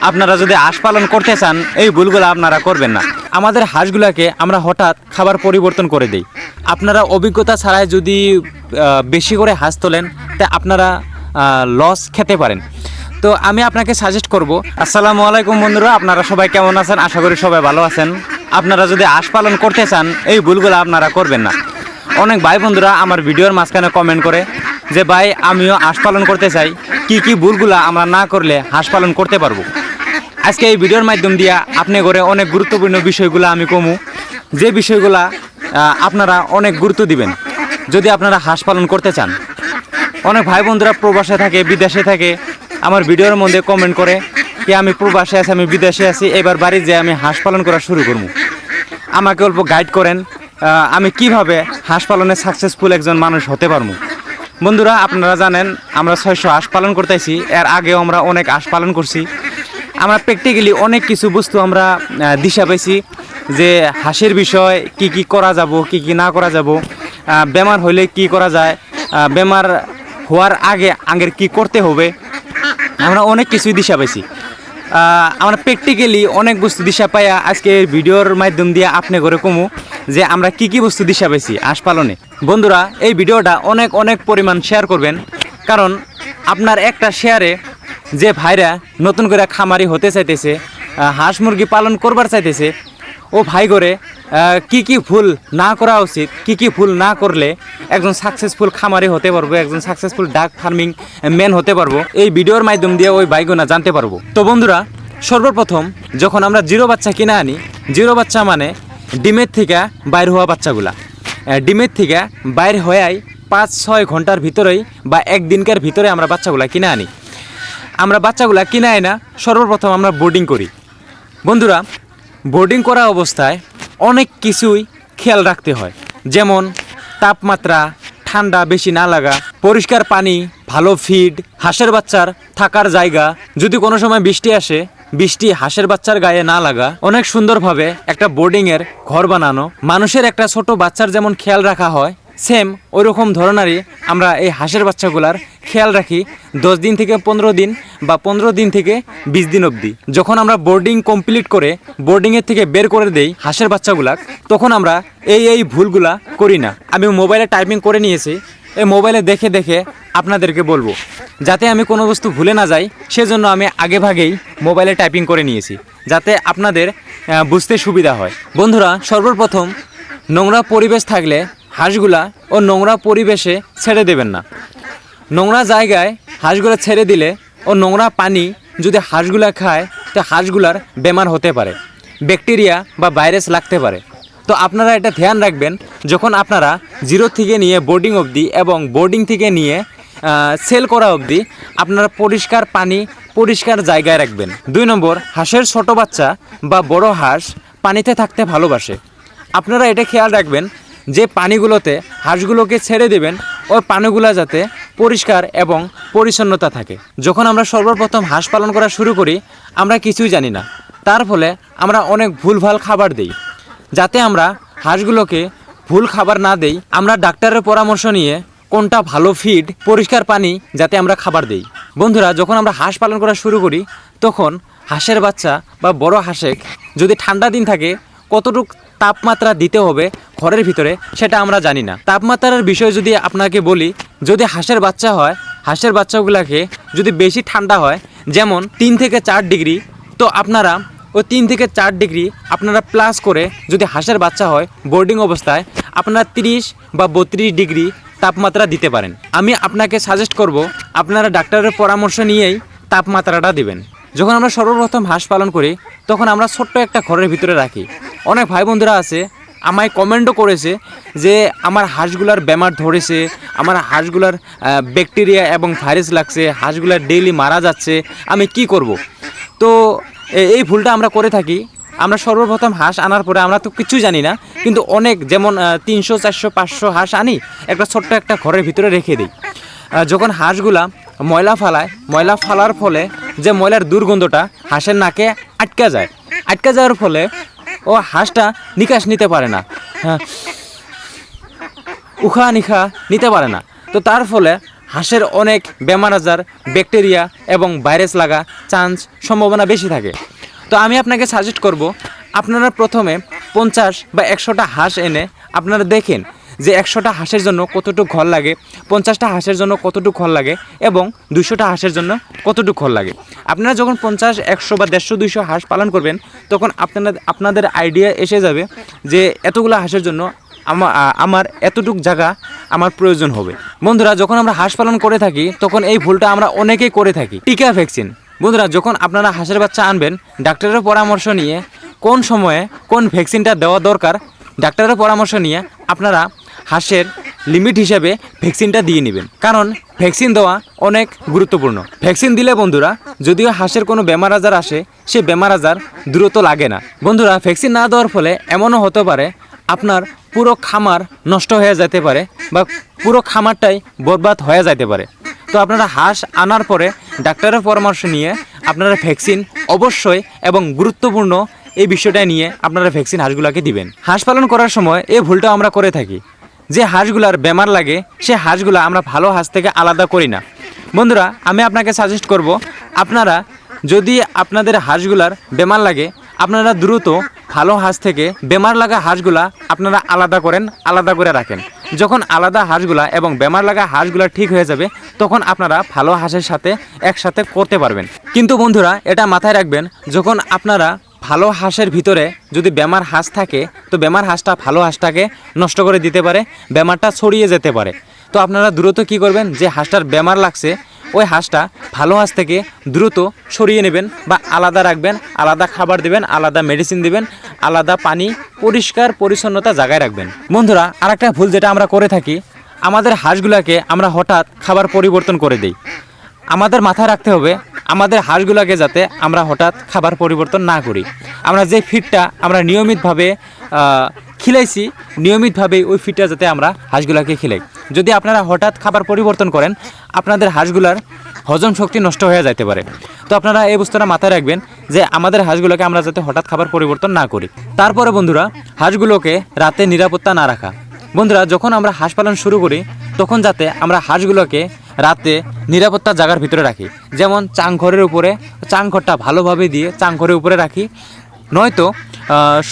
আপনারা যদি হাঁস পালন করতে চান এই ভুলগুলো আপনারা করবেন না। আমাদের হাঁসগুলোকে আমরা হঠাৎ খাবার পরিবর্তন করে দিই। আপনারা অভিজ্ঞতা ছাড়াই যদি বেশি করে হাঁস তোলেন তা আপনারা লস খেতে পারেন। তো আমি আপনাকে সাজেস্ট করব। আসসালামু আলাইকুম বন্ধুরা, আপনারা সবাই কেমন আছেন? আশা করি সবাই ভালো আছেন। আপনারা যদি হাঁস পালন করতে চান এই ভুলগুলো আপনারা করবেন না। অনেক ভাই বন্ধুরা আমার ভিডিওর মাঝখানে কমেন্ট করে যে ভাই আমিও হাঁস পালন করতে চাই, কি কি ভুলগুলো আমরা না করলে হাঁস পালন করতে পারবো। আজকে এই ভিডিওর মাধ্যম দিয়ে আপনি করে অনেক গুরুত্বপূর্ণ বিষয়গুলো আমি কমু, যে বিষয়গুলো আপনারা অনেক গুরুত্ব দিবেন যদি আপনারা হাঁস পালন করতে চান। অনেক ভাই বন্ধুরা প্রবাসে থাকে, বিদেশে থাকে, আমার ভিডিওর মধ্যে কমেন্ট করে কি আমি প্রবাসে আছি, আমি বিদেশে আছি, এবার বাড়ি যেয়ে আমি হাঁস পালন করা শুরু করবো। আমাকে অল্প গাইড করেন আমি কিভাবে হাঁস পালনে সাকসেসফুল একজন মানুষ হতে পারবো। বন্ধুরা আপনারা জানেন আমরা 600 হাঁস পালন করতেছি, এর আগেও আমরা অনেক হাঁস পালন করছি। আমরা প্র্যাকটিক্যালি অনেক কিছু বস্তু আমরা দিশা পেয়েছি যে হাঁসের বিষয় কি কি করা যাব, কি কি না করা যাব, বেমার হইলে কি করা যায়, বেমার হওয়ার আগের কি করতে হবে, আমরা অনেক কিছুই দিশা পেয়েছি। আমরা প্র্যাকটিক্যালি অনেক বস্তু দিশা পাইয়া আজকে ভিডিওর মাধ্যম দিয়ে আপনি করে কমু যে আমরা কি কি বস্তু দিশা পেয়েছি হাঁস পালনে। বন্ধুরা এই ভিডিওটা অনেক পরিমাণ শেয়ার করবেন, কারণ আপনার একটা শেয়ারে যে ভাইরা নতুন করে খামারি হতে চাইতেছে, হাঁস মুরগি পালন করবার চাইতেছে, ও ভাই করে কি কি ভুল না করা উচিত, কি কি ভুল না করলে একজন সাকসেসফুল খামারি হতে পারবো, একজন সাকসেসফুল ডাক ফার্মিং ম্যান হতে পারবো, এই ভিডিওর মাধ্যম দিয়ে ওই ভাইগোনা জানতে পারবো। তো বন্ধুরা সর্বপ্রথম যখন আমরা জিরো বাচ্চা কিনে আনি, জিরো বাচ্চা মানে ডিমের থেকে বাইর হওয়া বাচ্চাগুলা, ডিমের থেকে বাইর হওয়াই 5-6 ঘন্টার ভিতরেই বা একদিনকার ভিতরে আমরা বাচ্চাগুলা কিনে আনি। আমরা বাচ্চাগুলা কিনে আনি না, সর্বপ্রথম আমরা বোর্ডিং করি। বন্ধুরা বোর্ডিং করা অবস্থায় অনেক কিছুই খেয়াল রাখতে হয়, যেমন তাপমাত্রা, ঠান্ডা বেশি না লাগা, পরিষ্কার পানি, ভালো ফিড, হাঁসের বাচ্চার থাকার জায়গা, যদি কোনো সময় বৃষ্টি আসে বৃষ্টি হাঁসের বাচ্চার গায়ে না লাগা, অনেক সুন্দরভাবে একটা বোর্ডিংয়ের ঘর বানানো। মানুষের একটা ছোট বাচ্চার যেমন খেয়াল রাখা হয় সেম ওই রকম ধরনেরই আমরা এই হাঁসের বাচ্চাগুলার খেয়াল রাখি 10 দিন থেকে 15 দিন বা 15 দিন থেকে 20 দিন অবধি। যখন আমরা বোর্ডিং কমপ্লিট করে বোর্ডিংয়ের থেকে বের করে দেই হাঁসের বাচ্চাগুলা, তখন আমরা এই ভুলগুলা করি না। আমি মোবাইলে টাইপিং করে নিয়েছি, এই মোবাইলে দেখে দেখে আপনাদেরকে বলবো যাতে আমি কোনো বস্তু ভুলে না যাই, সেজন্য আমি আগে ভাগেই মোবাইলে টাইপিং করে নিয়েছি যাতে আপনাদের বুঝতে সুবিধা হয়। বন্ধুরা সর্বপ্রথম নোংরা পরিবেশ থাকলে হাঁসগুলা ও নোংরা পরিবেশে ছেড়ে দেবেন না। নোংরা জায়গায় হাঁসগুলা ছেড়ে দিলে ও নোংরা পানি যদি হাঁসগুলা খায় তো হাঁসগুলার বেমার হতে পারে, ব্যাকটেরিয়া বা ভাইরাস লাগতে পারে। তো আপনারা এটা ধ্যান রাখবেন যখন আপনারা জিরো থেকে নিয়ে বোর্ডিং অবধি এবং বোর্ডিং থেকে নিয়ে সেল করা অবধি আপনারা পরিষ্কার পানি পরিষ্কার জায়গায় রাখবেন। 2 নম্বর, হাঁসের ছোট বাচ্চা বা বড় হাঁস পানিতে থাকতে ভালোবাসে। আপনারা এটা খেয়াল রাখবেন যে পানিগুলোতে হাঁসগুলোকে ছেড়ে দেবেন ওই পানিগুলো যাতে পরিষ্কার এবং পরিচ্ছন্নতা থাকে। যখন আমরা সর্বপ্রথম হাঁস পালন করা শুরু করি আমরা কিছুই জানি না, তার ফলে আমরা অনেক ভুলভাল খাবার দিই। যাতে আমরা হাঁসগুলোকে ভুল খাবার না দেই, আমরা ডাক্তারের পরামর্শ নিয়ে কোনটা ভালো ফিড, পরিষ্কার পানি যাতে আমরা খাবার দেই। বন্ধুরা যখন আমরা হাঁস পালন করা শুরু করি তখন হাঁসের বাচ্চা বা বড় হাঁসে যদি ঠান্ডা দিন থাকে কতটুকু তাপমাত্রা দিতে হবে ঘরের ভিতরে সেটা আমরা জানি না। তাপমাত্রার বিষয় যদি আপনাকে বলি, যদি হাঁসের বাচ্চা হয় হাঁসের বাচ্চাগুলোকে যদি বেশি ঠান্ডা হয় যেমন 3 থেকে 4 ডিগ্রি, তো আপনারা ওই 3 থেকে 4 ডিগ্রি আপনারা প্লাস করে যদি হাঁসের বাচ্চা হয় বোর্ডিং অবস্থায় আপনারা 30 বা 32 ডিগ্রি তাপমাত্রা দিতে পারেন। আমি আপনাকে সাজেস্ট করব আপনারা ডাক্তারের পরামর্শ নিয়েই তাপমাত্রাটা দিবেন। যখন আমরা সর্বপ্রথম হাঁস পালন করি তখন আমরা ছোট্ট একটা ঘরের ভিতরে রাখি। অনেক ভাই বন্ধুরা আছে আমায় কমেন্টও করেছে যে আমার হাঁসগুলার বেমার ধরেছে, আমার হাঁসগুলার ব্যাকটেরিয়া এবং ভাইরাস লাগছে, হাঁসগুলার ডেইলি মারা যাচ্ছে, আমি কি করব। তো এই ভুলটা আমরা করে থাকি। আমরা সর্বপ্রথম হাঁস আনার পরে আমরা তো কিছুই জানি না, কিন্তু অনেক যেমন 300, 400, 500 হাঁস আনি একটা ছোট্ট একটা ঘরের ভিতরে রেখে দিই। যখন হাঁসগুলা ময়লা ফালায়, ময়লা ফালার ফলে যে ময়লার দুর্গন্ধটা হাঁসের নাকে আটকে যায়, আটকে যাওয়ার ফলে ও হাঁসটা নিকাশ নিতে পারে না, উখা নিখা নিতে পারে না। তো তার ফলে হাঁসের অনেক বেমার আজার, ব্যাকটেরিয়া এবং ভাইরাস লাগা সম্ভাবনা বেশি থাকে। তো আমি আপনাকে সাজেস্ট করব, আপনারা প্রথমে 50 বা 100টা হাঁস এনে আপনারা দেখেন যে 100টা হাঁসের জন্য কতটুকু ঘর লাগে, 50টা হাঁসের জন্য কতটুকু ঘর লাগে এবং 200টা হাঁসের জন্য কতটুকু ঘর লাগে। আপনারা যখন 50, 100 বা 150, 200 হাঁস পালন করবেন, তখন আপনাদের আইডিয়া এসে যাবে যে এতগুলো হাঁসের জন্য আমার এতটুক জায়গা আমার প্রয়োজন হবে। বন্ধুরা, যখন আমরা হাঁস পালন করে থাকি তখন এই ভুলটা আমরা অনেকেই করে থাকি। টিকা ভ্যাকসিন, বন্ধুরা যখন আপনারা হাঁসের বাচ্চা আনবেন, ডাক্তারের পরামর্শ নিয়ে কোন সময়ে কোন ভ্যাকসিনটা দেওয়া দরকার, ডাক্তারের পরামর্শ নিয়ে আপনারা হাঁসের লিমিট হিসেবে ভ্যাকসিনটা দিয়ে নেবেন, কারণ ভ্যাকসিন দেওয়া অনেক গুরুত্বপূর্ণ। ভ্যাকসিন দিলে বন্ধুরা যদিও হাঁসের কোনো বেমার আজার আসে, সে বেমার আজার দ্রুত লাগে না। বন্ধুরা, ভ্যাকসিন না দেওয়ার ফলে এমনও হতে পারে আপনার পুরো খামার নষ্ট হয়ে যেতে পারে বা পুরো খামারটাই বরবাদ হয়ে যেতে পারে। তো আপনারা হাঁস আনার পরে ডাক্তারের পরামর্শ নিয়ে আপনারা ভ্যাকসিন অবশ্যই এবং গুরুত্বপূর্ণ এই বিষয়টা নিয়ে আপনারা ভ্যাকসিন হাঁসগুলোকে দিবেন। হাঁস পালন করার সময় এই ভুলটা আমরা করে থাকি, যে হাঁসগুলার বেমার লাগে সে হাঁসগুলা আমরা ভালো হাঁস থেকে আলাদা করি না। বন্ধুরা, আমি আপনাকে সাজেস্ট করব, আপনারা যদি আপনাদের হাঁসগুলার বেমার লাগে, আপনারা দ্রুত ভালো হাঁস থেকে বেমার লাগা হাঁসগুলা আপনারা আলাদা করেন, আলাদা করে রাখেন। যখন আলাদা হাঁসগুলা এবং বেমার লাগা হাঁসগুলা ঠিক হয়ে যাবে, তখন আপনারা ভালো হাঁসের সাথে একসাথে করতে পারবেন। কিন্তু বন্ধুরা, এটা মাথায় রাখবেন, যখন আপনারা ভালো হাঁসের ভিতরে যদি বেমার হাঁস থাকে, তো বেমার হাঁসটা ভালো হাঁসটাকে নষ্ট করে দিতে পারে, বেমারটা ছড়িয়ে যেতে পারে। তো আপনারা দ্রুত কি করবেন, যে হাঁসটার বেমার লাগছে ওই হাঁসটা ভালো হাঁস থেকে দ্রুত সরিয়ে নেবেন বা আলাদা রাখবেন, আলাদা খাবার দেবেন, আলাদা মেডিসিন দেবেন, আলাদা পানি, পরিষ্কার পরিচ্ছন্নতা জায়গায় রাখবেন। বন্ধুরা, আরেকটা ভুল যেটা আমরা করে থাকি, আমাদের হাঁসগুলোকে আমরা হঠাৎ খাবার পরিবর্তন করে দিই। আমাদের মাথায় রাখতে হবে, আমাদের হাঁসগুলোকে যাতে আমরা হঠাৎ খাবার পরিবর্তন না করি। আমরা যে ফিডটা আমরা নিয়মিতভাবে খিলাইছি, নিয়মিতভাবে ওই ফিডটা যাতে আমরা হাঁসগুলোকে খিলাই। যদি আপনারা হঠাৎ খাবার পরিবর্তন করেন, আপনাদের হাঁসগুলার হজম শক্তি নষ্ট হয়ে যেতে পারে। তো আপনারা এই বস্তুটা মাথায় রাখবেন যে আমাদের হাঁসগুলোকে আমরা যাতে হঠাৎ খাবার পরিবর্তন না করি। তারপরে বন্ধুরা, হাঁসগুলোকে রাতে নিরাপত্তা না রাখা। বন্ধুরা, যখন আমরা হাঁস পালন শুরু করি, তখন যাতে আমরা হাঁসগুলোকে রাতে নিরাপত্তা জায়গার ভিতরে রাখি, যেমন চাংঘরের উপরে, চাংঘরটা ভালোভাবে দিয়ে চাংঘরের উপরে রাখি, নয়তো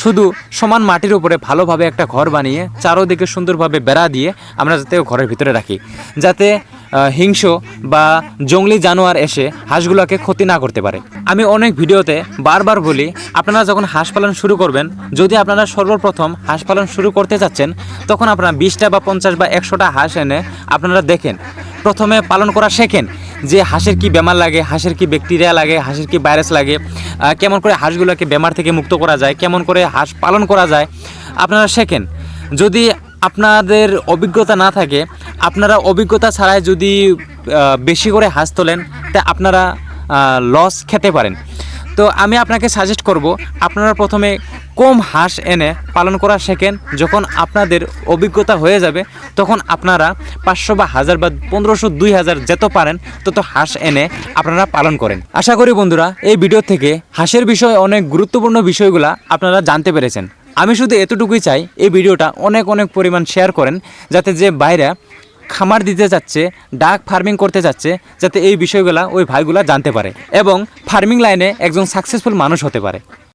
শুধু সমান মাটির উপরে ভালোভাবে একটা ঘর বানিয়ে চারোদিকে সুন্দরভাবে বেড়া দিয়ে আমরা যাতে ঘরের ভিতরে রাখি, যাতে হিংস্র বা জঙ্গলি জানোয়ার এসে হাঁসগুলোকে ক্ষতি না করতে পারে। আমি অনেক ভিডিওতে বারবার বলি, আপনারা যখন হাঁস পালন শুরু করবেন, যদি আপনারা সর্বপ্রথম হাঁস পালন শুরু করতে চাচ্ছেন, তখন আপনারা 20টা বা 50 বা 100টা হাঁস এনে আপনারা দেখেন, প্রথমে পালন করা শেখেন যে হাঁসের কি বেমার লাগে, হাঁসের কি ব্যাকটেরিয়া লাগে, হাঁসের কি ভাইরাস লাগে, কেমন করে হাঁসগুলোকে বেমার থেকে মুক্ত করা যায়, কেমন করে হাঁস পালন করা যায়, আপনারা শেখেন। যদি আপনাদের অভিজ্ঞতা না থাকে, আপনারা অভিজ্ঞতা ছাড়াই যদি বেশি করে হাঁস তোলেন, তা আপনারা লস খেতে পারেন। তো আমি আপনাকে সাজেস্ট করব, আপনারা প্রথমে কম হাঁস এনে পালন করা শেখেন। যখন আপনাদের অভিজ্ঞতা হয়ে যাবে, তখন আপনারা 500 বা 1000 বা 1500, 2000 যত পারেন তত হাঁস এনে আপনারা পালন করেন। আশা করি বন্ধুরা, এই ভিডিও থেকে হাঁসের বিষয়ে অনেক গুরুত্বপূর্ণ বিষয়গুলো আপনারা জানতে পেরেছেন। আমি শুধু এতটুকুই চাই, এই ভিডিওটা অনেক পরিমাণ শেয়ার করেন, যাতে যে বাইরে খামার দিতে যাচ্ছে, ডাক ফার্মিং করতে যাচ্ছে, যাতে এই বিষয়গুলো ওই ভাইগুলা জানতে পারে এবং ফার্মিং লাইনে একজন সাকসেসফুল মানুষ হতে পারে।